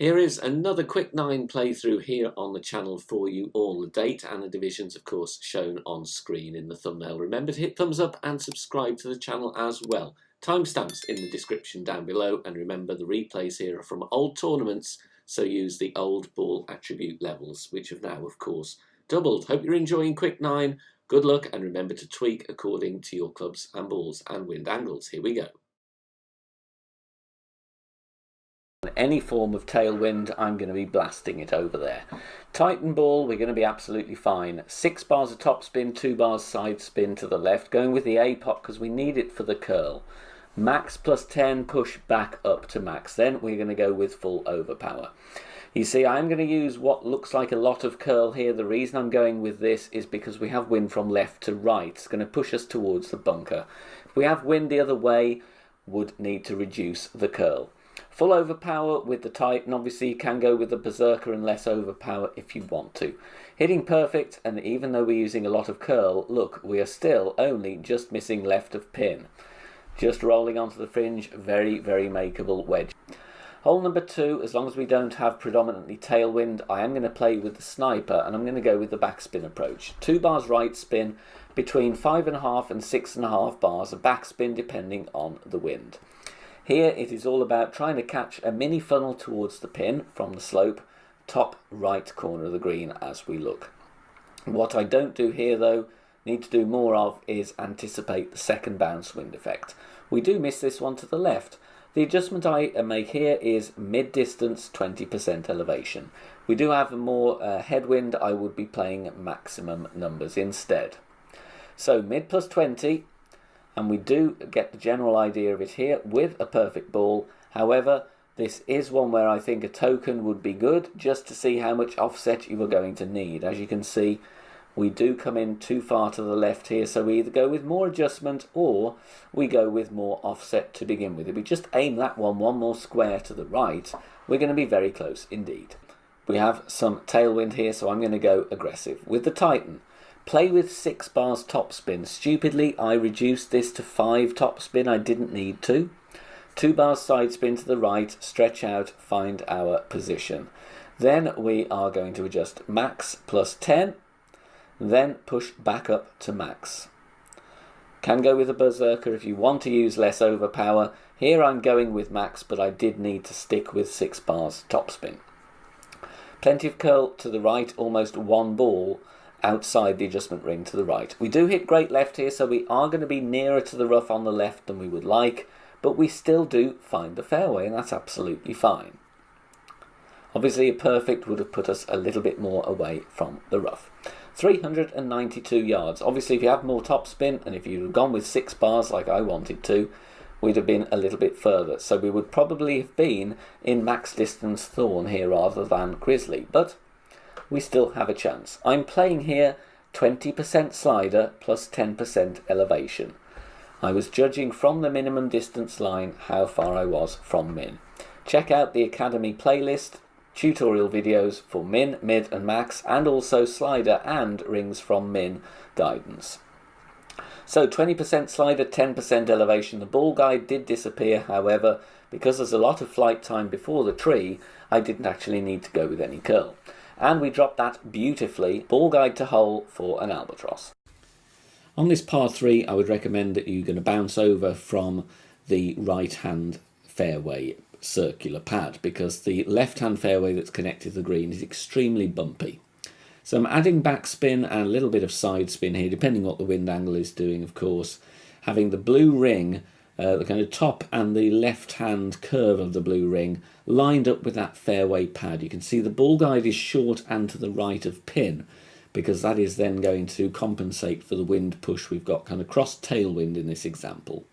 Here is another quick 9 playthrough here on the channel for you all. The date and the divisions, of course, shown on screen in the thumbnail. Remember to hit thumbs up and subscribe to the channel as well. Timestamps in the description down below, and remember the replays here are from old tournaments, so use the old ball attribute levels, which have now, of course, doubled. Hope you're enjoying Quick 9. Good luck, and remember to tweak according to your clubs and balls and wind angles. Here we go. Any form of tailwind, I'm going to be blasting it over there. Tighten ball, we're going to be absolutely fine. 6 bars of top spin, 2 bars side spin to the left, going with the A pot because we need it for the curl. Max plus 10, push back up to max. Then we're going to go with full overpower. You see, I'm going to use what looks like a lot of curl here. The reason I'm going with this is because we have wind from left to right. It's going to push us towards the bunker. If we have wind the other way, would need to reduce the curl. Full overpower with the Titan. Obviously you can go with the Berserker and less overpower if you want to. Hitting perfect, and even though we're using a lot of curl, look, we are still only just missing left of pin. Just rolling onto the fringe, very, very makeable wedge. Hole number 2, as long as we don't have predominantly tailwind, I am going to play with the sniper, and I'm going to go with the backspin approach. 2 bars right spin, between 5.5 and 6.5 bars of backspin depending on the wind. Here it is all about trying to catch a mini funnel towards the pin from the slope, top right corner of the green as we look. What I don't do here though, need to do more of, is anticipate the second bounce wind effect. We do miss this one to the left. The adjustment I make here is mid-distance 20% elevation. We do have a more headwind, I would be playing maximum numbers instead. So mid plus 20. And we do get the general idea of it here with a perfect ball. However, this is one where I think a token would be good just to see how much offset you are going to need. As you can see, we do come in too far to the left here, so we either go with more adjustment or we go with more offset to begin with. If we just aim that one more square to the right, we're going to be very close indeed. We have some tailwind here, so I'm going to go aggressive with the Titan. Play with 6 bars top spin. Stupidly, I reduced this to 5 top spin. I didn't need to. 2 bars side spin to the right, stretch out, find our position. Then we are going to adjust max plus 10, then push back up to max. Can go with a Berserker if you want to use less overpower. Here I'm going with max, but I did need to stick with 6 bars top spin. Plenty of curl to the right, almost 1 ball outside the adjustment ring to the right. We do hit great left here, so we are going to be nearer to the rough on the left than we would like, but we still do find the fairway, and that's absolutely fine. Obviously a perfect would have put us a little bit more away from the rough. 392 yards. Obviously if you have more topspin, and if you'd have gone with 6 bars like I wanted to, we'd have been a little bit further, so we would probably have been in max distance Thorn here rather than Grizzly, but we still have a chance. I'm playing here 20% slider plus 10% elevation. I was judging from the minimum distance line how far I was from min. Check out the Academy playlist, tutorial videos for min, mid and max, and also slider and rings from min guidance. So 20% slider, 10% elevation. The ball guide did disappear, however, because there's a lot of flight time before the tree, I didn't actually need to go with any curl. And we dropped that beautifully. Ball guide to hole for an albatross. On this par 3, I would recommend that you're going to bounce over from the right-hand fairway circular pad, because the left-hand fairway that's connected to the green is extremely bumpy. So I'm adding backspin and a little bit of side spin here, depending what the wind angle is doing, of course. Having the blue ring, the kind of top and the left-hand curve of the blue ring lined up with that fairway pad. You can see the ball guide is short and to the right of pin, because that is then going to compensate for the wind push. We've got kind of cross tailwind in this example.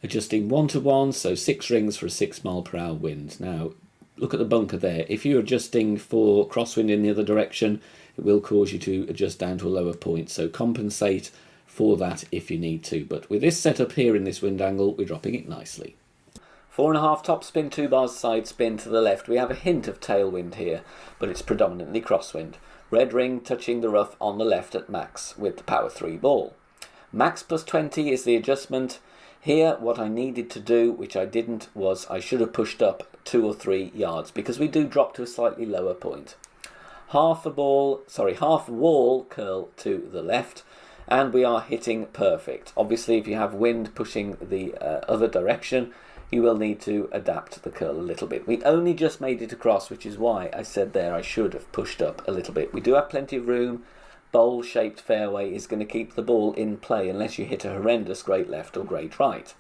Adjusting 1 to 1, so 6 rings for a 6 mile/hour wind. Now, look at the bunker there. If you're adjusting for crosswind in the other direction, it will cause you to adjust down to a lower point, so compensate for that if you need to. But with this setup here in this wind angle, we're dropping it nicely. 4.5 top spin, 2 bars side spin to the left. We have a hint of tailwind here, but it's predominantly crosswind. Red ring touching the rough on the left at max with the power 3 ball. Max plus 20 is the adjustment. Here, what I needed to do, which I didn't, was I should have pushed up 2 or 3 yards because we do drop to a slightly lower point. Half wall curl to the left, and we are hitting perfect. Obviously, if you have wind pushing the other direction, you will need to adapt the curl a little bit. We only just made it across, which is why I said there I should have pushed up a little bit. We do have plenty of room. Bowl-shaped fairway is going to keep the ball in play unless you hit a horrendous great left or great right.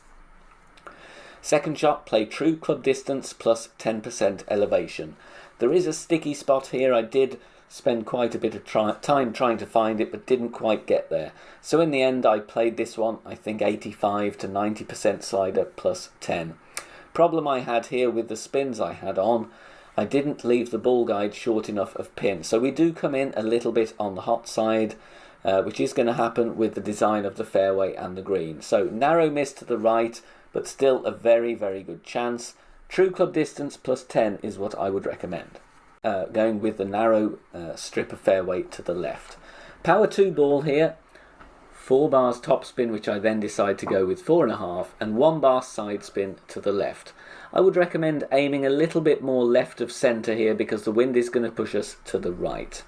Second shot, play true club distance plus 10% elevation. There is a sticky spot here. I did spend quite a bit of time trying to find it, but didn't quite get there. So in the end, I played this one, I think 85 to 90% slider plus 10. Problem I had here with the spins I had on, I didn't leave the ball guide short enough of pin. So we do come in a little bit on the hot side, which is going to happen with the design of the fairway and the green. So narrow miss to the right, but still a very, very good chance. True club distance plus 10 is what I would recommend. Going with the narrow strip of fairway to the left. Power 2 ball here. 4 bars top spin, which I then decide to go with 4.5, and 1 bar side spin to the left. I would recommend aiming a little bit more left of centre here because the wind is going to push us to the right.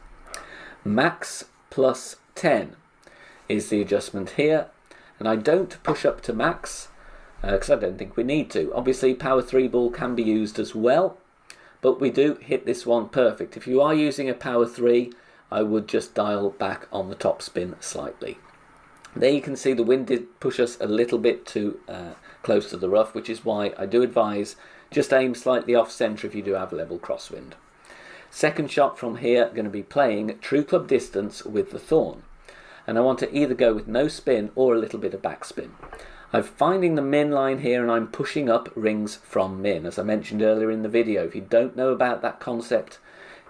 Max plus 10 is the adjustment here, and I don't push up to max because I don't think we need to. Obviously, power 3 ball can be used as well, but we do hit this one perfect. If you are using a power 3, I would just dial back on the top spin slightly. There you can see the wind did push us a little bit too close to the rough, which is why I do advise just aim slightly off centre if you do have level crosswind. Second shot from here, going to be playing true club distance with the thorn. And I want to either go with no spin or a little bit of backspin. I'm finding the min line here and I'm pushing up rings from min. As I mentioned earlier in the video, if you don't know about that concept,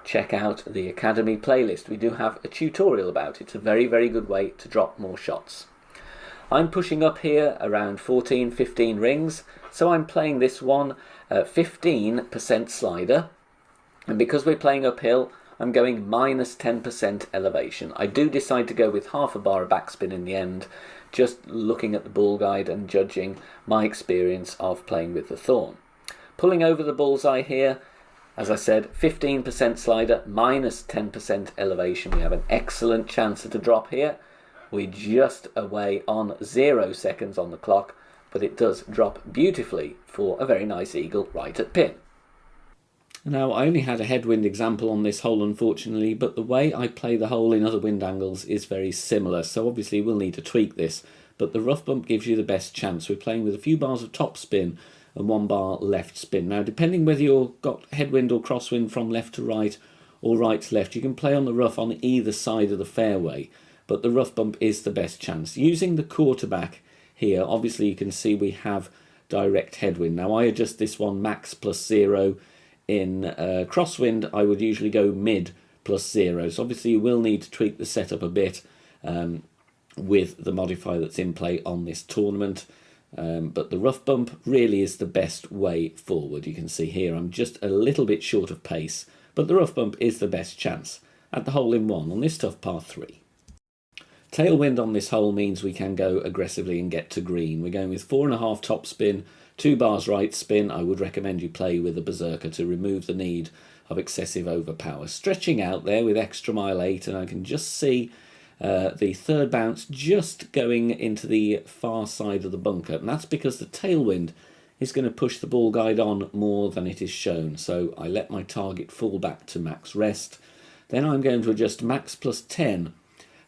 check out the Academy playlist. We do have a tutorial about it. It's a very, very good way to drop more shots. I'm pushing up here around 14, 15 rings, so I'm playing this one 15% slider, and because we're playing uphill, I'm going minus 10% elevation. I do decide to go with half a bar of backspin in the end, just looking at the ball guide and judging my experience of playing with the thorn. Pulling over the bullseye here, as I said, 15% slider, minus 10% elevation. We have an excellent chance at a drop here. We're just away on 0 seconds on the clock, but it does drop beautifully for a very nice eagle right at pin. Now, I only had a headwind example on this hole, unfortunately, but the way I play the hole in other wind angles is very similar, so obviously we'll need to tweak this, but the rough bump gives you the best chance. We're playing with a few bars of top spin and 1 bar left spin. Now, depending whether you've got headwind or crosswind from left to right or right to left, you can play on the rough on either side of the fairway, but the rough bump is the best chance. Using the quarterback here, obviously you can see we have direct headwind. Now, I adjust this one max plus 0. In crosswind, I would usually go mid plus 0. So obviously you will need to tweak the setup a bit with the modifier that's in play on this tournament. But the rough bump really is the best way forward. You can see here I'm just a little bit short of pace, but the rough bump is the best chance at the hole-in-one on this tough par 3. Tailwind on this hole means we can go aggressively and get to green. We're going with 4.5 top spin, 2 bars right spin. I would recommend you play with a berserker to remove the need of excessive overpower. Stretching out there with extra mile 8, and I can just see the third bounce just going into the far side of the bunker, and that's because the tailwind is going to push the ball guide on more than it is shown. So I let my target fall back to max rest. Then I'm going to adjust max plus 10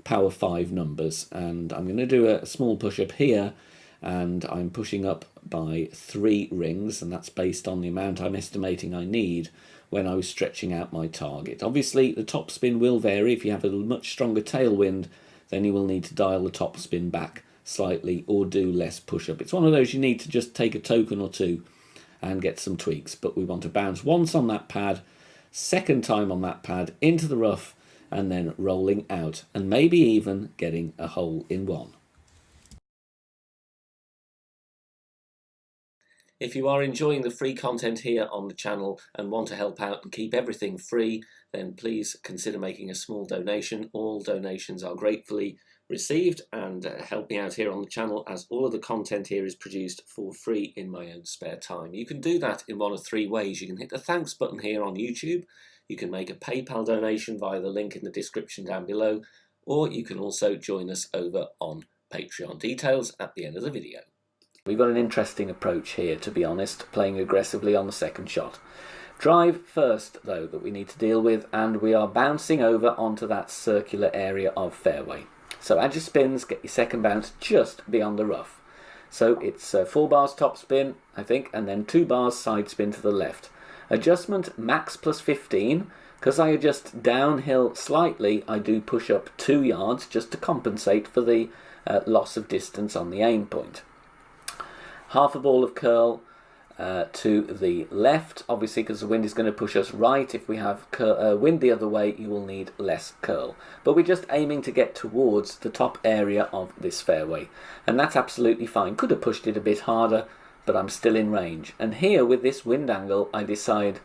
power 5 numbers, and I'm going to do a small push up here, and I'm pushing up by 3 rings, and that's based on the amount I'm estimating I need when I was stretching out my target. Obviously the top spin will vary. If you have a much stronger tailwind, then you will need to dial the top spin back slightly or do less push up. It's one of those you need to just take a token or two and get some tweaks, but we want to bounce once on that pad, second time on that pad into the rough, and then rolling out and maybe even getting a hole-in-one. If you are enjoying the free content here on the channel and want to help out and keep everything free, then please consider making a small donation. All donations are gratefully received, and help me out here on the channel, as all of the content here is produced for free in my own spare time. You can do that in one of three ways. You can hit the thanks button here on YouTube, you can make a PayPal donation via the link in the description down below, or you can also join us over on Patreon. Details at the end of the video. We've got an interesting approach here, to be honest, playing aggressively on the second shot. Drive first, though, that we need to deal with, and we are bouncing over onto that circular area of fairway. So add your spins, get your second bounce just beyond the rough. So it's 4 bars top spin, I think, and then 2 bars side spin to the left. Adjustment max plus 15. Because I adjust downhill slightly, I do push up 2 yards just to compensate for the loss of distance on the aim point. Half a ball of curl to the left, obviously, because the wind is going to push us right. If we have wind the other way, you will need less curl. But we're just aiming to get towards the top area of this fairway, and that's absolutely fine. Could have pushed it a bit harder, but I'm still in range. And here, with this wind angle, I decide,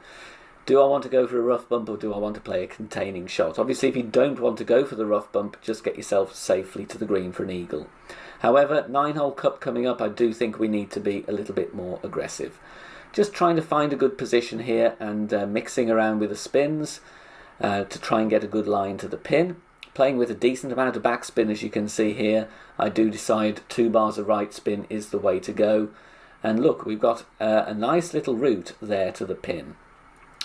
do I want to go for a rough bump or do I want to play a containing shot? Obviously, if you don't want to go for the rough bump, just get yourself safely to the green for an eagle. However, 9-hole cup coming up, I do think we need to be a little bit more aggressive. Just trying to find a good position here and mixing around with the spins to try and get a good line to the pin. Playing with a decent amount of backspin, as you can see here. I do decide 2 bars of right spin is the way to go. And look, we've got a nice little route there to the pin.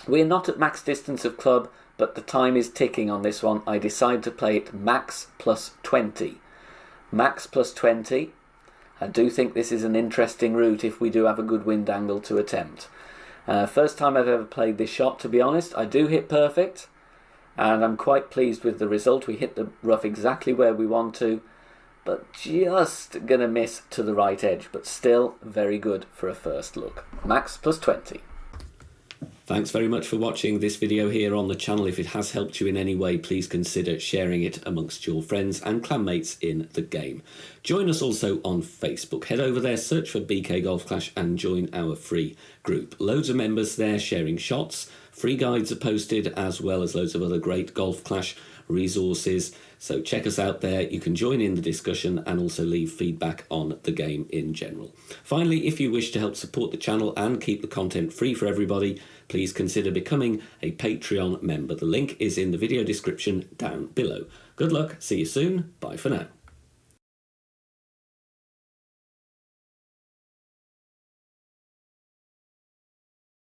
We're not at max distance of club, but the time is ticking on this one. I decide to play it max plus 20. Max plus 20. I do think this is an interesting route if we do have a good wind angle to attempt. First time I've ever played this shot, to be honest. I do hit perfect, and I'm quite pleased with the result. We hit the rough exactly where we want to, but just going to miss to the right edge, but still very good for a first look. Max plus 20. Thanks very much for watching this video here on the channel. If it has helped you in any way, please consider sharing it amongst your friends and clanmates in the game. Join us also on Facebook. Head over there, search for BK Golf Clash and join our free group. Loads of members there sharing shots. Free guides are posted, as well as loads of other great Golf Clash resources. So check us out there. You can join in the discussion and also leave feedback on the game in general. Finally, if you wish to help support the channel and keep the content free for everybody, please consider becoming a Patreon member. The link is in the video description down below. Good luck, see you soon, bye for now.